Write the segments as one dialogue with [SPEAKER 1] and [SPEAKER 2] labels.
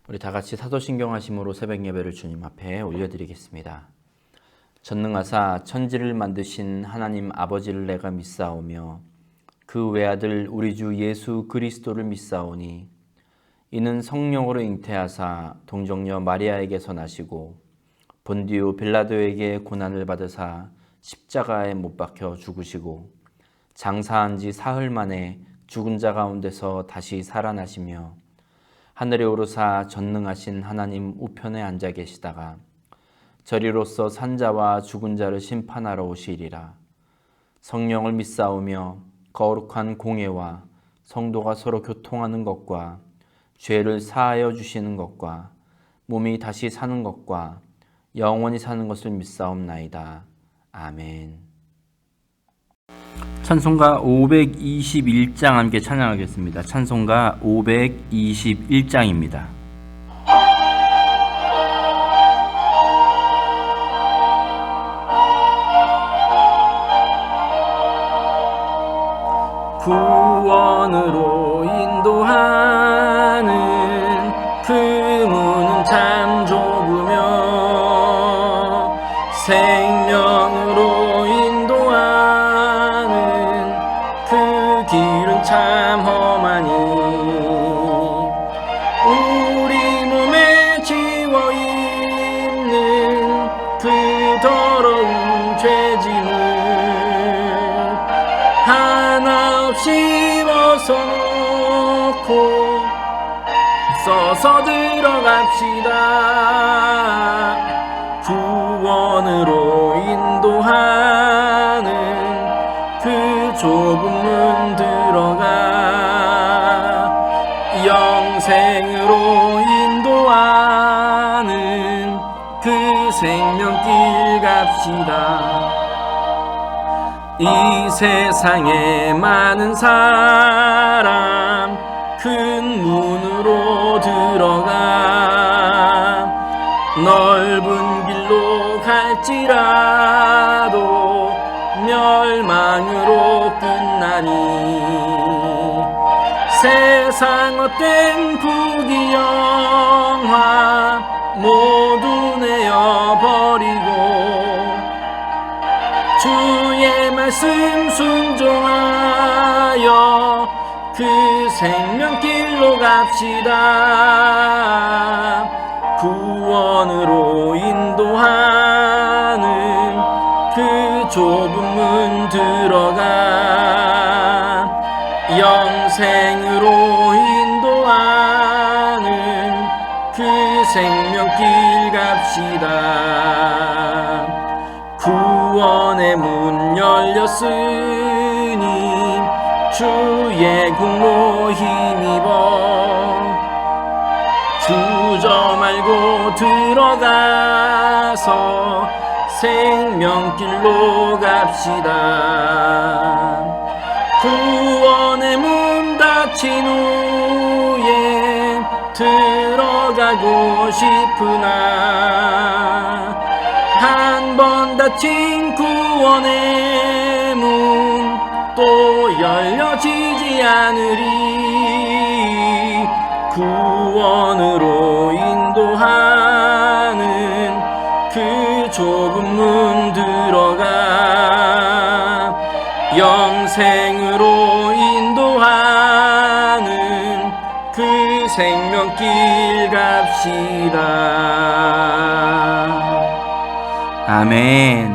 [SPEAKER 1] 우리 다 같이 사도신경 하심으로 새벽 예배를 주님 앞에 올려드리겠습니다. 전능하사 천지를 만드신 하나님 아버지를 내가 믿사오며 그 외아들 우리 주 예수 그리스도를 믿사오니 이는 성령으로 잉태하사 동정녀 마리아에게서 나시고 본디오 빌라도에게 고난을 받으사 십자가에 못 박혀 죽으시고 장사한 지 사흘 만에 죽은 자 가운데서 다시 살아나시며 하늘에 오르사 전능하신 하나님 우편에 앉아 계시다가 저리로서 산자와 죽은 자를 심판하러 오시리라. 성령을 믿사오며 거룩한 공예와 성도가 서로 교통하는 것과 죄를 사하여 주시는 것과 몸이 다시 사는 것과 영원히 사는 것을 믿사옵나이다. 아멘. 찬송가 521장 함께 찬양하겠습니다. 찬송가 521장입니다. 구원으로 인도하는 그 문은 참 좁으며 생명으로 인도하는 그 길은 참 험하니 우리 몸에 지워 있는 그 더러운 죄짐을 하나 없이 벗어놓고 서서 들어갑시다. 구원으로 인도하는 그 좁은 문 들어가 영생으로 인도하는 그 생명길 갑시다. 이 세상에 많은 사람 큰 문으로 들어가 넓은 길로 갈지라도 멸망으로 끝나니 세상 헛된 부귀영화 모두 내어버리고 주의 말씀 순종하여 그 생명길로 갑시다. 구원으로 인도하는 그 좁은 문 들어가 영생으로 인도하는 그 생명길 갑시다. 구원의 문 열렸으니 주의 공로 힘입어 주저 말고 들어가서 생명길로 갑시다. 구원의 문 닫힌 후에 들어가고 싶으나 한 번 닫힌 구원의 문 또 열려지지 않으리. 구원으로 인도하는 그 좁은 문 들어가 영생으로 인도하는 그 생명길 갑시다. 아멘.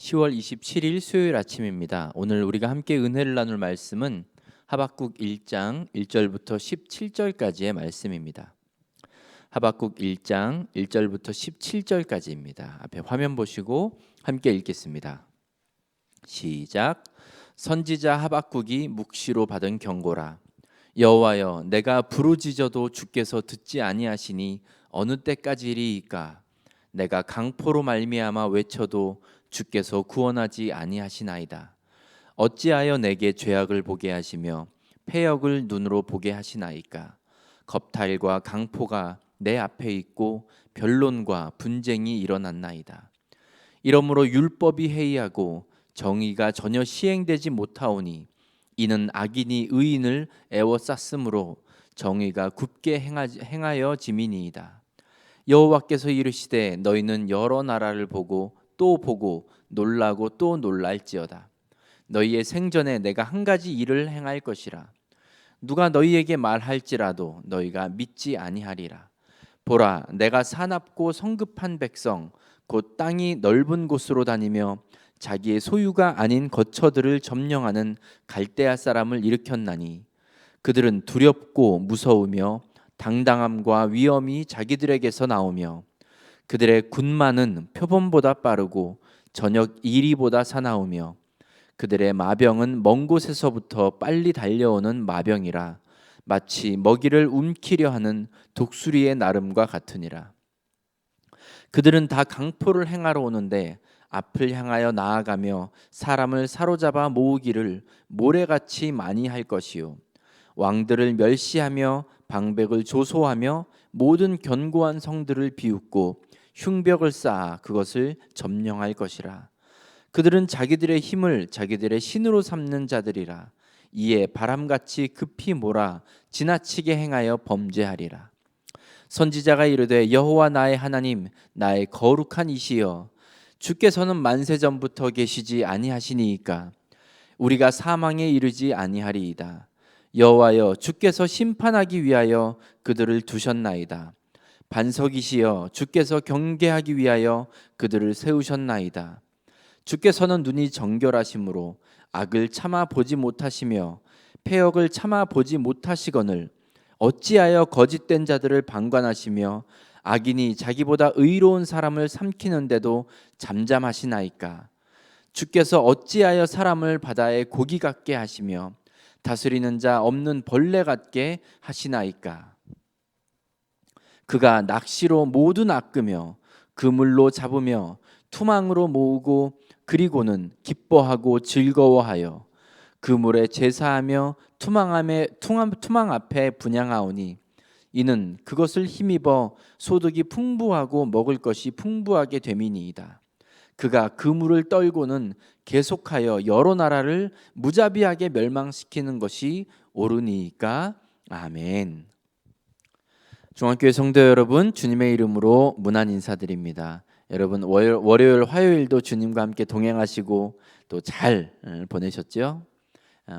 [SPEAKER 1] 10월 27일 수요일 아침입니다. 오늘 우리가 함께 은혜를 나눌 말씀은 하박국 1장 1절부터 17절까지의 말씀입니다. 하박국 1장 1절부터 17절까지입니다. 앞에 화면 보시고 함께 읽겠습니다. 시작. 선지자 하박국이 묵시로 받은 경고라. 여호와여, 내가 부르짖어도 주께서 듣지 아니하시니 어느 때까지리이까? 내가 강포로 말미암아 외쳐도 주께서 구원하지 아니하시나이다. 어찌하여 내게 죄악을 보게 하시며 패역을 눈으로 보게 하시나이까? 겁탈과 강포가 내 앞에 있고 변론과 분쟁이 일어났나이다. 이러므로 율법이 해이하고 정의가 전혀 시행되지 못하오니 이는 악인이 의인을 애워쌌으므로 정의가 굳게 행하여 지미니이다. 여호와께서 이르시되 너희는 여러 나라를 보고 또 보고 놀라고 또 놀랄지어다. 너희의 생전에 내가 한 가지 일을 행할 것이라. 누가 너희에게 말할지라도 너희가 믿지 아니하리라. 보라, 내가 사납고 성급한 백성 곧 땅이 넓은 곳으로 다니며 자기의 소유가 아닌 거처들을 점령하는 갈대아 사람을 일으켰나니 그들은 두렵고 무서우며 당당함과 위엄이 자기들에게서 나오며 그들의 군마는 표범보다 빠르고 저녁 이리보다 사나우며 그들의 마병은 먼 곳에서부터 빨리 달려오는 마병이라 마치 먹이를 움키려 하는 독수리의 나름과 같으니라. 그들은 다 강포를 행하러 오는데 앞을 향하여 나아가며 사람을 사로잡아 모으기를 모래같이 많이 할 것이요 왕들을 멸시하며 방백을 조소하며 모든 견고한 성들을 비웃고 흉벽을 쌓아 그것을 점령할 것이라. 그들은 자기들의 힘을 자기들의 신으로 삼는 자들이라. 이에 바람같이 급히 몰아 지나치게 행하여 범죄하리라. 선지자가 이르되 여호와 나의 하나님 나의 거룩한 이시여 주께서는 만세 전부터 계시지 아니하시니이까 우리가 사망에 이르지 아니하리이다. 여호와여 주께서 심판하기 위하여 그들을 두셨나이다. 반석이시여 주께서 경계하기 위하여 그들을 세우셨나이다. 주께서는 눈이 정결하심으로 악을 참아 보지 못하시며 패역을 참아 보지 못하시거늘 어찌하여 거짓된 자들을 방관하시며 악인이 자기보다 의로운 사람을 삼키는데도 잠잠하시나이까. 주께서 어찌하여 사람을 바다의 고기 같게 하시며 다스리는 자 없는 벌레 같게 하시나이까. 그가 낚시로 모두 낚으며 그물로 잡으며 투망으로 모으고 그리고는 기뻐하고 즐거워하여 그물에 제사하며 투망 앞에 분향하오니 이는 그것을 힘입어 소득이 풍부하고 먹을 것이 풍부하게 됨이니이다. 그가 그물을 떨고는 계속하여 여러 나라를 무자비하게 멸망시키는 것이 옳으니까. 아멘. 중앙교회 성도 여러분, 주님의 이름으로 문안 인사드립니다. 여러분 월요일 화요일도 주님과 함께 동행하시고 또 잘 보내셨죠?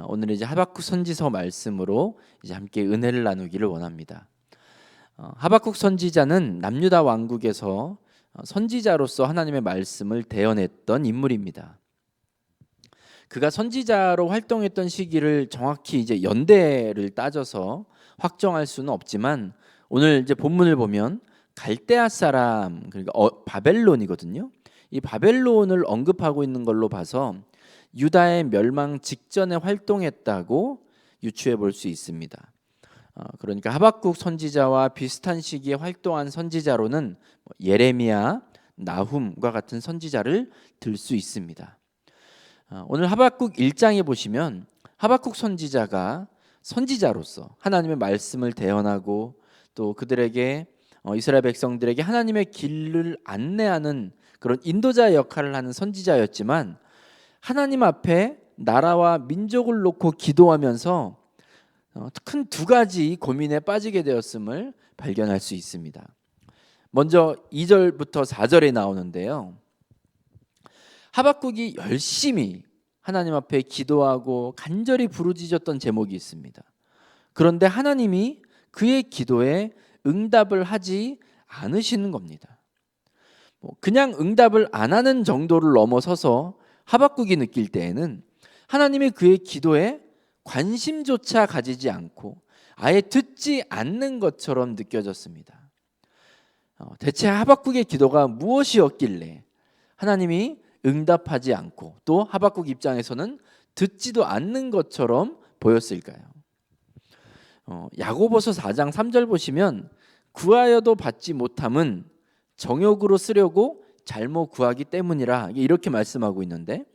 [SPEAKER 1] 오늘 이제 하박국 선지서 말씀으로 이제 함께 은혜를 나누기를 원합니다. 하박국 선지자는 남유다 왕국에서 선지자로서 하나님의 말씀을 대언했던 인물입니다. 그가 선지자로 활동했던 시기를 정확히 이제 연대를 따져서 확정할 수는 없지만 오늘 이제 본문을 보면 갈대아 사람 그러니까 바벨론이거든요. 이 바벨론을 언급하고 있는 걸로 봐서 유다의 멸망 직전에 활동했다고 유추해 볼 수 있습니다. 그러니까 하박국 선지자와 비슷한 시기에 활동한 선지자로는 예레미야, 나훔과 같은 선지자를 들 수 있습니다. 오늘 하박국 1장에 보시면 하박국 선지자가 선지자로서 하나님의 말씀을 대언하고 또 그들에게 이스라엘 백성들에게 하나님의 길을 안내하는 그런 인도자 역할을 하는 선지자였지만 하나님 앞에 나라와 민족을 놓고 기도하면서 큰 두 가지 고민에 빠지게 되었음을 발견할 수 있습니다. 먼저 2절부터 4절에 나오는데요. 하박국이 열심히 하나님 앞에 기도하고 간절히 부르짖었던 제목이 있습니다. 그런데 하나님이 그의 기도에 응답을 하지 않으시는 겁니다. 그냥 응답을 안 하는 정도를 넘어서서 하박국이 느낄 때에는 하나님이 그의 기도에 관심조차 가지지 않고 아예 듣지 않는 것처럼 느껴졌습니다. 대체 하박국의 기도가 무엇이었길래 하나님이 응답하지 않고 또 하박국 입장에서는 듣지도 않는 것처럼 보였을까요? 야고보서 4장 3절 보시면 구하여도 받지 못함은 정욕으로 쓰려고 잘못 구하기 때문이라 이렇게 말씀하고 있는데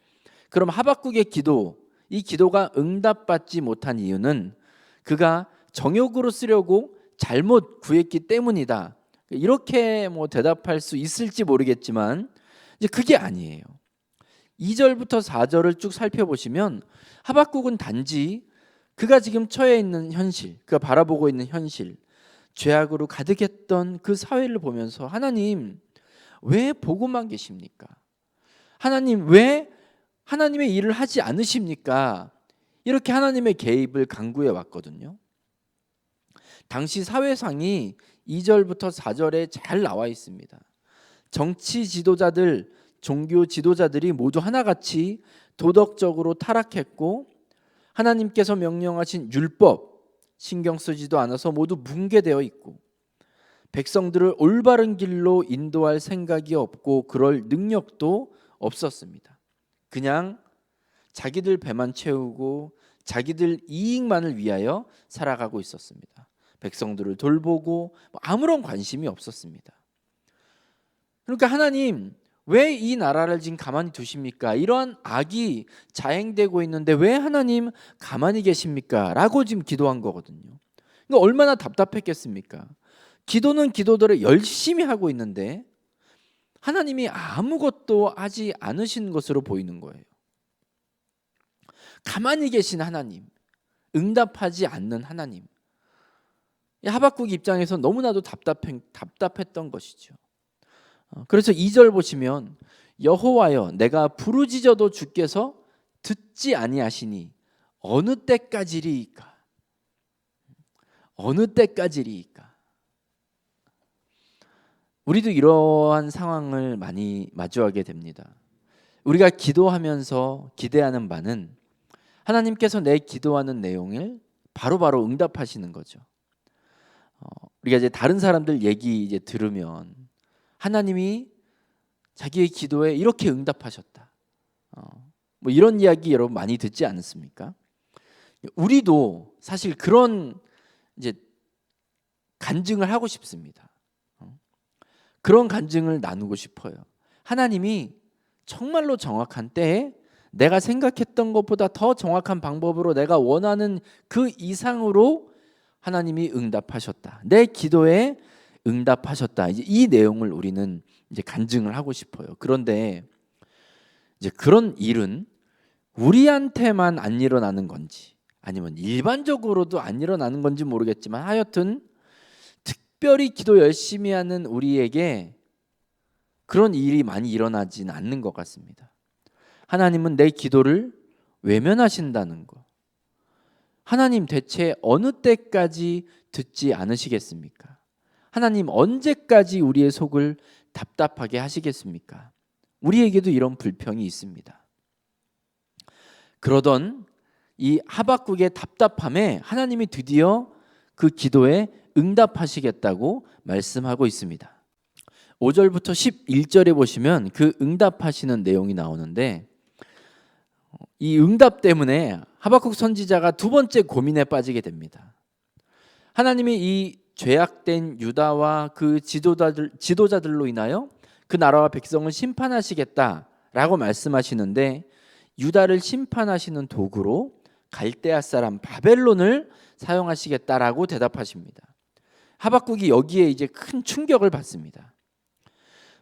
[SPEAKER 1] 그럼 하박국의 기도, 이 기도가 응답받지 못한 이유는 그가 정욕으로 쓰려고 잘못 구했기 때문이다. 이렇게 대답할 수 있을지 모르겠지만 이제 그게 아니에요. 2절부터 4절을 쭉 살펴보시면 하박국은 단지 그가 지금 처해 있는 현실, 그가 바라보고 있는 현실, 죄악으로 가득했던 그 사회를 보면서 하나님 왜 보고만 계십니까? 하나님 왜 하나님의 일을 하지 않으십니까? 이렇게 하나님의 개입을 간구해 왔거든요. 당시 사회상이 2절부터 4절에 잘 나와 있습니다. 정치 지도자들, 종교 지도자들이 모두 하나같이 도덕적으로 타락했고 하나님께서 명령하신 율법 신경 쓰지도 않아서 모두 붕괴되어 있고 백성들을 올바른 길로 인도할 생각이 없고 그럴 능력도 없었습니다. 그냥 자기들 배만 채우고 자기들 이익만을 위하여 살아가고 있었습니다. 백성들을 돌보고 아무런 관심이 없었습니다. 그러니까 하나님 왜 이 나라를 지금 가만히 두십니까? 이러한 악이 자행되고 있는데 왜 하나님 가만히 계십니까? 라고 지금 기도한 거거든요. 그러니까 얼마나 답답했겠습니까? 기도는 기도대로 열심히 하고 있는데 하나님이 아무것도 하지 않으신 것으로 보이는 거예요. 가만히 계신 하나님, 응답하지 않는 하나님. 하박국 입장에서 너무나도 답답했던 것이죠. 그래서 2절 보시면 여호와여 내가 부르짖어도 주께서 듣지 아니하시니 어느 때까지리이까? 어느 때까지리이까? 우리도 이러한 상황을 많이 마주하게 됩니다. 우리가 기도하면서 기대하는 바는 하나님께서 내 기도하는 내용을 바로바로 응답하시는 거죠. 우리가 이제 다른 사람들 얘기 이제 들으면 하나님이 자기의 기도에 이렇게 응답하셨다. 뭐 이런 이야기 여러분 많이 듣지 않습니까? 우리도 사실 그런 이제 간증을 하고 싶습니다. 그런 간증을 나누고 싶어요. 하나님이 정말로 정확한 때에 내가 생각했던 것보다 더 정확한 방법으로 내가 원하는 그 이상으로 하나님이 응답하셨다. 내 기도에 응답하셨다. 이제 이 내용을 우리는 이제 간증을 하고 싶어요. 그런데 이제 그런 일은 우리한테만 안 일어나는 건지 아니면 일반적으로도 안 일어나는 건지 모르겠지만 하여튼 특별히 기도 열심히 하는 우리에게 그런 일이 많이 일어나지는 않는 것 같습니다. 하나님은 내 기도를 외면하신다는 거. 하나님 대체 어느 때까지 듣지 않으시겠습니까? 하나님 언제까지 우리의 속을 답답하게 하시겠습니까? 우리에게도 이런 불평이 있습니다. 그러던 이 하박국의 답답함에 하나님이 드디어 그 기도에 응답하시겠다고 말씀하고 있습니다. 5절부터 11절에 보시면 그 응답하시는 내용이 나오는데 이 응답 때문에 하박국 선지자가 두 번째 고민에 빠지게 됩니다. 하나님이 이 죄악된 유다와 그 지도자들로 인하여 그 나라와 백성을 심판하시겠다라고 말씀하시는데 유다를 심판하시는 도구로 갈대아 사람 바벨론을 사용하시겠다라고 대답하십니다. 하박국이 여기에 이제 큰 충격을 받습니다.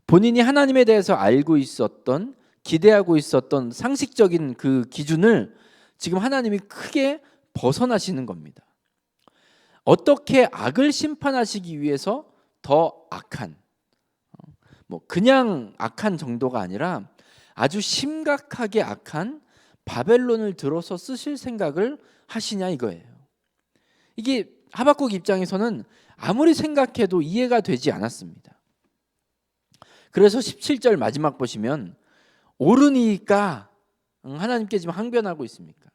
[SPEAKER 1] 본인이 하나님에 대해서 알고 있었던 기대하고 있었던 상식적인 그 기준을 지금 하나님이 크게 벗어나시는 겁니다. 어떻게 악을 심판하시기 위해서 더 악한 뭐 그냥 악한 정도가 아니라 아주 심각하게 악한 바벨론을 들어서 쓰실 생각을 하시냐 이거예요. 이게 하박국 입장에서는 아무리 생각해도 이해가 되지 않았습니다. 그래서 17절 마지막 보시면 옳으니까 하나님께 지금 항변하고 있습니까?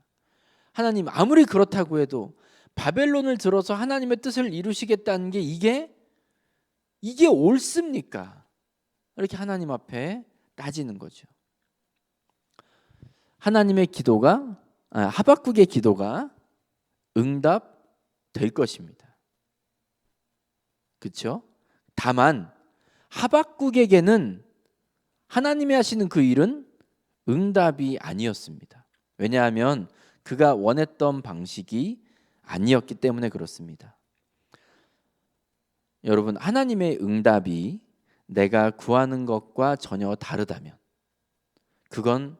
[SPEAKER 1] 하나님 아무리 그렇다고 해도 바벨론을 들어서 하나님의 뜻을 이루시겠다는 게 이게 옳습니까? 이렇게 하나님 앞에 따지는 거죠. 하나님의 기도가 하박국의 기도가 응답될 것입니다. 그렇죠? 다만 하박국에게는 하나님이 하시는 그 일은 응답이 아니었습니다. 왜냐하면 그가 원했던 방식이 아니었기 때문에 그렇습니다. 여러분, 하나님의 응답이 내가 구하는 것과 전혀 다르다면 그건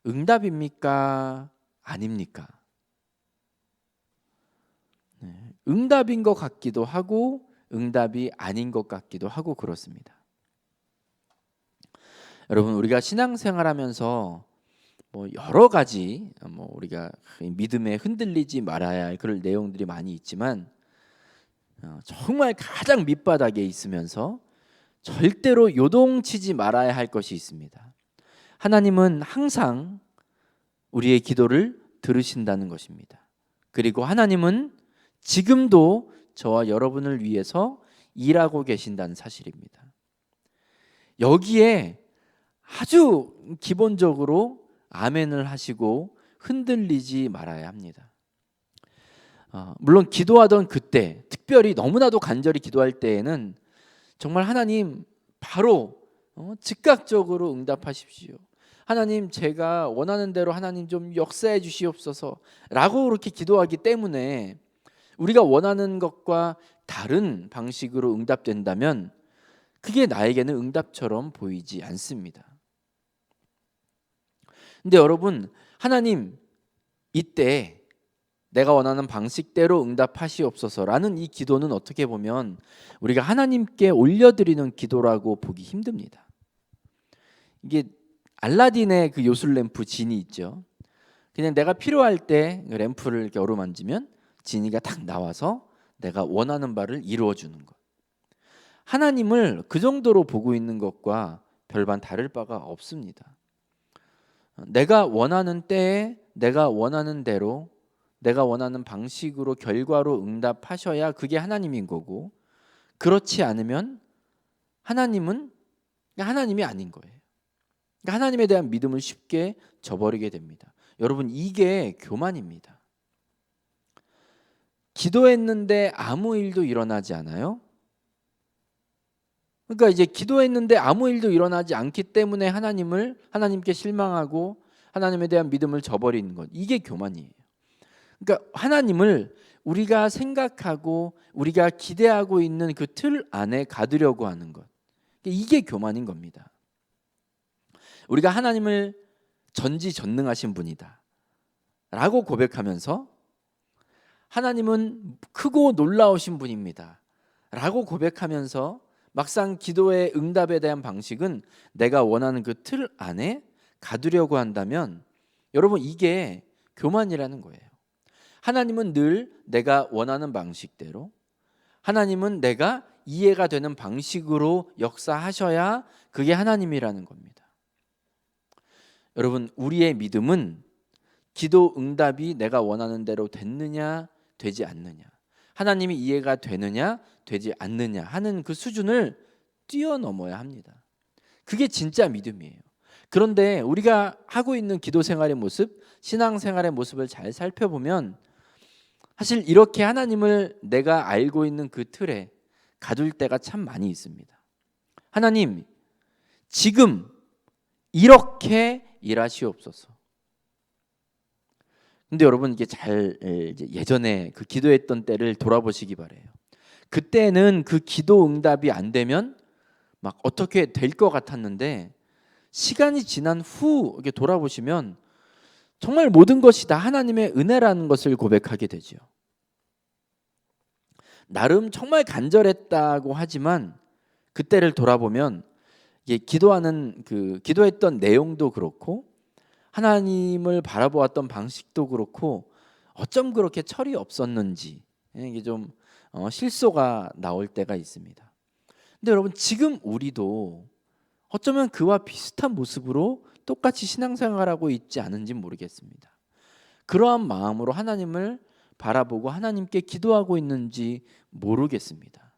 [SPEAKER 1] 응답입니까? 아닙니까? 응답인 것 같기도 하고 응답이 아닌 것 같기도 하고 그렇습니다. 여러분, 우리가 신앙생활하면서 여러 가지 우리가 믿음에 흔들리지 말아야 할 그런 내용들이 많이 있지만 정말 가장 밑바닥에 있으면서 절대로 요동치지 말아야 할 것이 있습니다. 하나님은 항상 우리의 기도를 들으신다는 것입니다. 그리고 하나님은 지금도 저와 여러분을 위해서 일하고 계신다는 사실입니다. 여기에 아주 기본적으로 아멘을 하시고 흔들리지 말아야 합니다. 물론 기도하던 그때, 특별히 너무나도 간절히 기도할 때에는 정말 하나님 바로 즉각적으로 응답하십시오. 하나님, 제가 원하는 대로 하나님 좀 역사해 주시옵소서 라고 그렇게 기도하기 때문에 우리가 원하는 것과 다른 방식으로 응답된다면 그게 나에게는 응답처럼 보이지 않습니다. 근데 여러분, 하나님 이때 내가 원하는 방식대로 응답하시옵소서라는 이 기도는 어떻게 보면 우리가 하나님께 올려드리는 기도라고 보기 힘듭니다. 이게 알라딘의 그 요술램프 지니 있죠. 그냥 내가 필요할 때 램프를 이렇게 어루만지면 지니가 딱 나와서 내가 원하는 바를 이루어 주는 것. 하나님을 그 정도로 보고 있는 것과 별반 다를 바가 없습니다. 내가 원하는 때에 내가 원하는 대로 내가 원하는 방식으로 결과로 응답하셔야 그게 하나님인 거고, 그렇지 않으면 하나님은 하나님이 아닌 거예요. 그러니까 하나님에 대한 믿음을 쉽게 저버리게 됩니다. 여러분, 이게 교만입니다. 기도했는데 아무 일도 일어나지 않아요? 그러니까 이제 기도했는데 아무 일도 일어나지 않기 때문에 하나님께 실망하고 하나님에 대한 믿음을 저버리는 것, 이게 교만이에요. 그러니까 하나님을 우리가 생각하고 우리가 기대하고 있는 그 틀 안에 가두려고 하는 것, 이게 교만인 겁니다. 우리가 하나님을 전지전능하신 분이다 라고 고백하면서 하나님은 크고 놀라우신 분입니다 라고 고백하면서 막상 기도의 응답에 대한 방식은 내가 원하는 그 틀 안에 가두려고 한다면 여러분, 이게 교만이라는 거예요. 하나님은 늘 내가 원하는 방식대로, 하나님은 내가 이해가 되는 방식으로 역사하셔야 그게 하나님이라는 겁니다. 여러분, 우리의 믿음은 기도 응답이 내가 원하는 대로 됐느냐 되지 않느냐, 하나님이 이해가 되느냐 되지 않느냐 하는 그 수준을 뛰어넘어야 합니다. 그게 진짜 믿음이에요. 그런데 우리가 하고 있는 기도 생활의 모습, 신앙 생활의 모습을 잘 살펴보면 사실 이렇게 하나님을 내가 알고 있는 그 틀에 가둘 때가 참 많이 있습니다. 하나님, 지금 이렇게 일하시옵소서. 근데 여러분, 이게 잘 예전에 그 기도했던 때를 돌아보시기 바래요. 그때는 그 기도 응답이 안 되면 막 어떻게 될 것 같았는데 시간이 지난 후 이렇게 돌아보시면 정말 모든 것이 다 하나님의 은혜라는 것을 고백하게 되죠. 나름 정말 간절했다고 하지만 그때를 돌아보면 이게 기도했던 내용도 그렇고 하나님을 바라보았던 방식도 그렇고 어쩜 그렇게 철이 없었는지 이게 좀 실소가 나올 때가 있습니다. 근데 여러분, 지금 우리도 어쩌면 그와 비슷한 모습으로 똑같이 신앙생활하고 있지 않은지 모르겠습니다. 그러한 마음으로 하나님을 바라보고 하나님께 기도하고 있는지 모르겠습니다.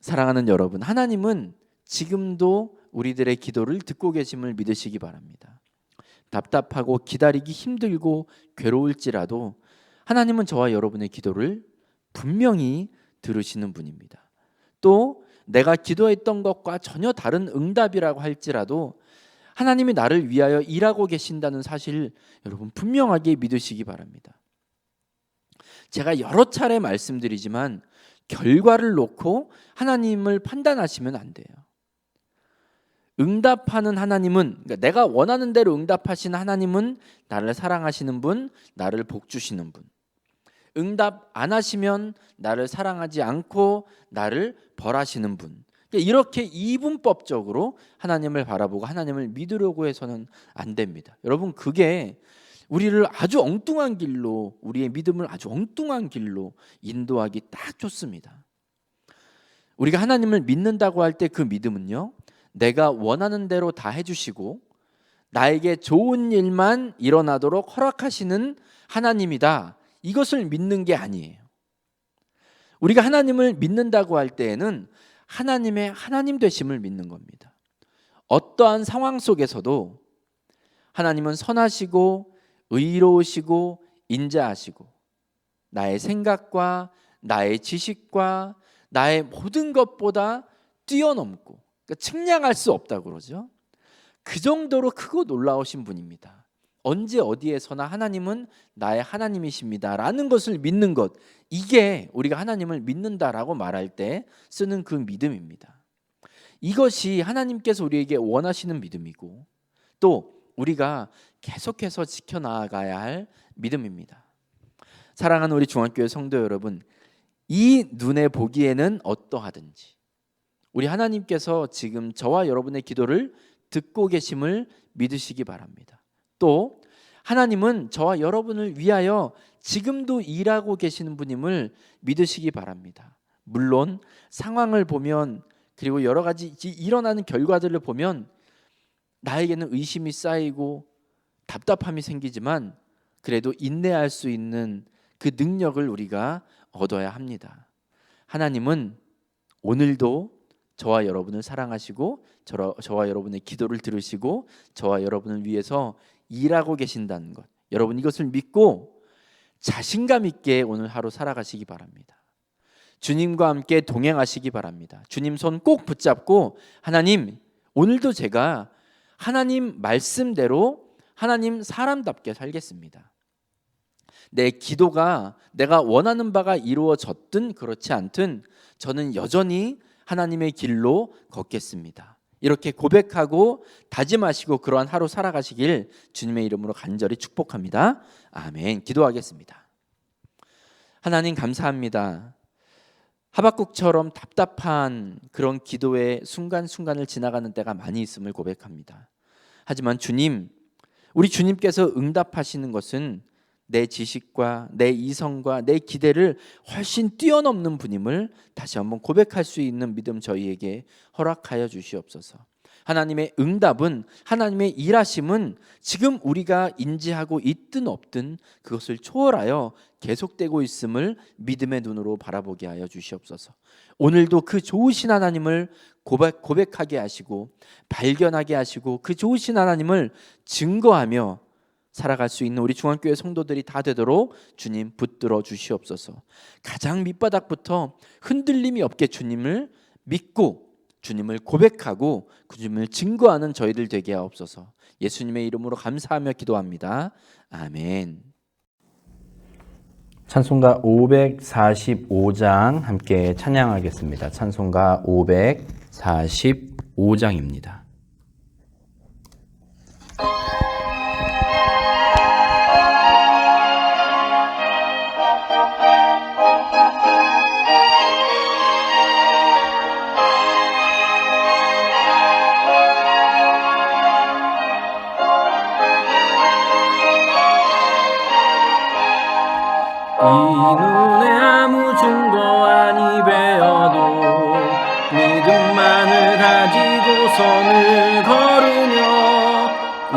[SPEAKER 1] 사랑하는 여러분, 하나님은 지금도 우리들의 기도를 듣고 계심을 믿으시기 바랍니다. 답답하고 기다리기 힘들고 괴로울지라도 하나님은 저와 여러분의 기도를 분명히 들으시는 분입니다. 또 내가 기도했던 것과 전혀 다른 응답이라고 할지라도 하나님이 나를 위하여 일하고 계신다는 사실 여러분 분명하게 믿으시기 바랍니다. 제가 여러 차례 말씀드리지만 결과를 놓고 하나님을 판단하시면 안 돼요. 응답하는 하나님은, 그러니까 내가 원하는 대로 응답하시는 하나님은 나를 사랑하시는 분, 나를 복 주시는 분. 응답 안 하시면 나를 사랑하지 않고 나를 벌하시는 분. 이렇게 이분법적으로 하나님을 바라보고 하나님을 믿으려고 해서는 안 됩니다. 여러분, 그게 우리를 아주 엉뚱한 길로, 우리의 믿음을 아주 엉뚱한 길로 인도하기 딱 좋습니다. 우리가 하나님을 믿는다고 할 때 그 믿음은요, 내가 원하는 대로 다 해주시고 나에게 좋은 일만 일어나도록 허락하시는 하나님이다, 이것을 믿는 게 아니에요. 우리가 하나님을 믿는다고 할 때에는 하나님의 하나님 되심을 믿는 겁니다. 어떠한 상황 속에서도 하나님은 선하시고 의로우시고 인자하시고 나의 생각과 나의 지식과 나의 모든 것보다 뛰어넘고, 그러니까 측량할 수 없다고 그러죠. 그 정도로 크고 놀라우신 분입니다. 언제 어디에서나 하나님은 나의 하나님이십니다 라는 것을 믿는 것, 이게 우리가 하나님을 믿는다라고 말할 때 쓰는 그 믿음입니다. 이것이 하나님께서 우리에게 원하시는 믿음이고 또 우리가 계속해서 지켜나가야 할 믿음입니다. 사랑하는 우리 중앙교회 성도 여러분, 이 눈에 보기에는 어떠하든지 우리 하나님께서 지금 저와 여러분의 기도를 듣고 계심을 믿으시기 바랍니다. 또 하나님은 저와 여러분을 위하여 지금도 일하고 계시는 분임을 믿으시기 바랍니다. 물론 상황을 보면, 그리고 여러 가지 일어나는 결과들을 보면 나에게는 의심이 쌓이고 답답함이 생기지만 그래도 인내할 수 있는 그 능력을 우리가 얻어야 합니다. 하나님은 오늘도 저와 여러분을 사랑하시고 저와 여러분의 기도를 들으시고 저와 여러분을 위해서 일하고 계신다는 것, 여러분 이것을 믿고 자신감 있게 오늘 하루 살아가시기 바랍니다. 주님과 함께 동행하시기 바랍니다. 주님 손 꼭 붙잡고, 하나님, 오늘도 제가 하나님 말씀대로 하나님 사람답게 살겠습니다. 내 기도가 내가 원하는 바가 이루어졌든 그렇지 않든 저는 여전히 하나님의 길로 걷겠습니다. 이렇게 고백하고 다짐하시고 그러한 하루 살아가시길 주님의 이름으로 간절히 축복합니다. 아멘. 기도하겠습니다. 하나님 감사합니다. 하박국처럼 답답한 그런 기도의 순간순간을 지나가는 때가 많이 있음을 고백합니다. 하지만 주님, 우리 주님께서 응답하시는 것은 내 지식과 내 이성과 내 기대를 훨씬 뛰어넘는 분임을 다시 한번 고백할 수 있는 믿음 저희에게 허락하여 주시옵소서. 하나님의 응답은, 하나님의 일하심은 지금 우리가 인지하고 있든 없든 그것을 초월하여 계속되고 있음을 믿음의 눈으로 바라보게 하여 주시옵소서. 오늘도 그 좋으신 하나님을 고백하게 하시고 발견하게 하시고 그 좋으신 하나님을 증거하며 살아갈 수 있는 우리 중앙교회 성도들이 다 되도록 주님 붙들어 주시옵소서. 가장 밑바닥부터 흔들림이 없게 주님을 믿고 주님을 고백하고 그 주님을 증거하는 저희들 되게 하옵소서. 예수님의 이름으로 감사하며 기도합니다. 아멘.
[SPEAKER 2] 찬송가 545장 함께 찬양하겠습니다. 찬송가 545장입니다.
[SPEAKER 1] 이 눈에 아무 증거 아니 배어도 믿음만을 가지고 선을 걸으며 이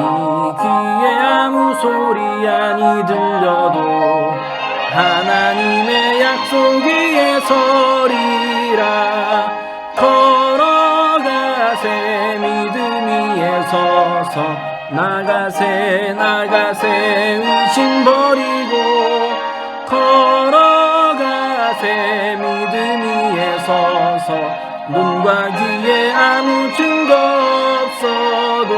[SPEAKER 1] 귀에 아무 소리 아니 들려도 하나님의 약속 위에 서리라. 걸어가세 믿음 위에 서서 나가세 의심 버리고 걸어가세 믿음 위에 서서 눈과 귀에 아무 증거 없어도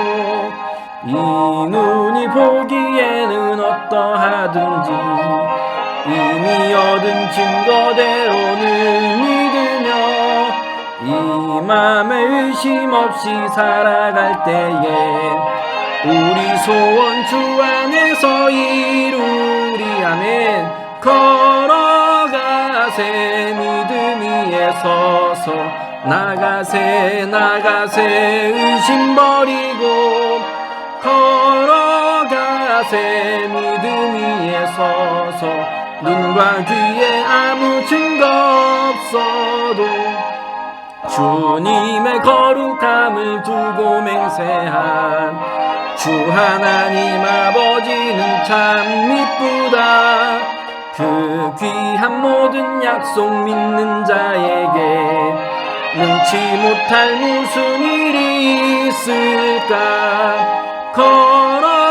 [SPEAKER 1] 이 눈이 보기에는 어떠하든지 이미 얻은 증거대로는 믿으며 이 맘에 의심 없이 살아갈 때에 우리 소원 주 안에서 이루리. 아멘. 걸어가세 믿음 위에 서서 나가세 의심 버리고 걸어가세 믿음 위에 서서 눈과 귀에 아무 증거 없어도 주님의 거룩함을 두고 맹세한 주 하나님 아버지는 참 이쁘다. 그 귀한 모든 약속 믿는 자에게 능치 못할 무슨 일이 있을까. 걸어가세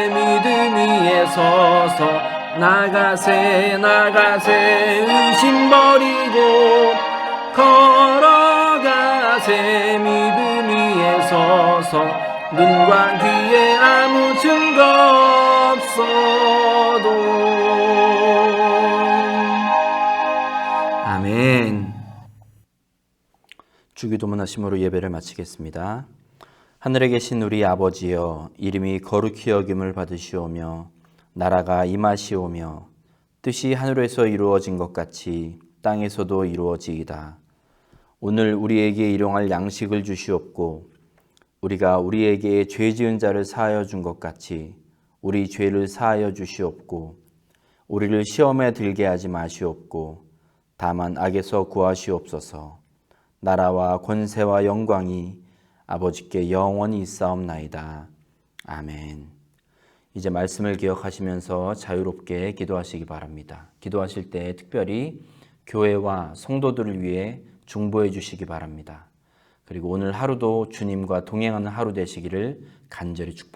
[SPEAKER 1] 믿음 위에 서서 나가세 의심 버리고 걸어가세 믿음 위에 서서 눈과 귀에 아무 증거 없어도. 아멘.
[SPEAKER 2] 주기도문 하심으로 예배를 마치겠습니다. 하늘에 계신 우리 아버지여, 이름이 거룩히 여김을 받으시오며 나라가 임하시오며 뜻이 하늘에서 이루어진 것 같이 땅에서도 이루어지이다. 오늘 우리에게 일용할 양식을 주시옵고 우리가 우리에게 죄 지은 자를 사하여 준 것 같이 우리 죄를 사하여 주시옵고 우리를 시험에 들게 하지 마시옵고 다만 악에서 구하시옵소서. 나라와 권세와 영광이 아버지께 영원히 있사옵나이다. 아멘. 이제 말씀을 기억하시면서 자유롭게 기도하시기 바랍니다. 기도하실 때 특별히 교회와 성도들을 위해 중보해 주시기 바랍니다. 그리고 오늘 하루도 주님과 동행하는 하루 되시기를 간절히 축복합니다.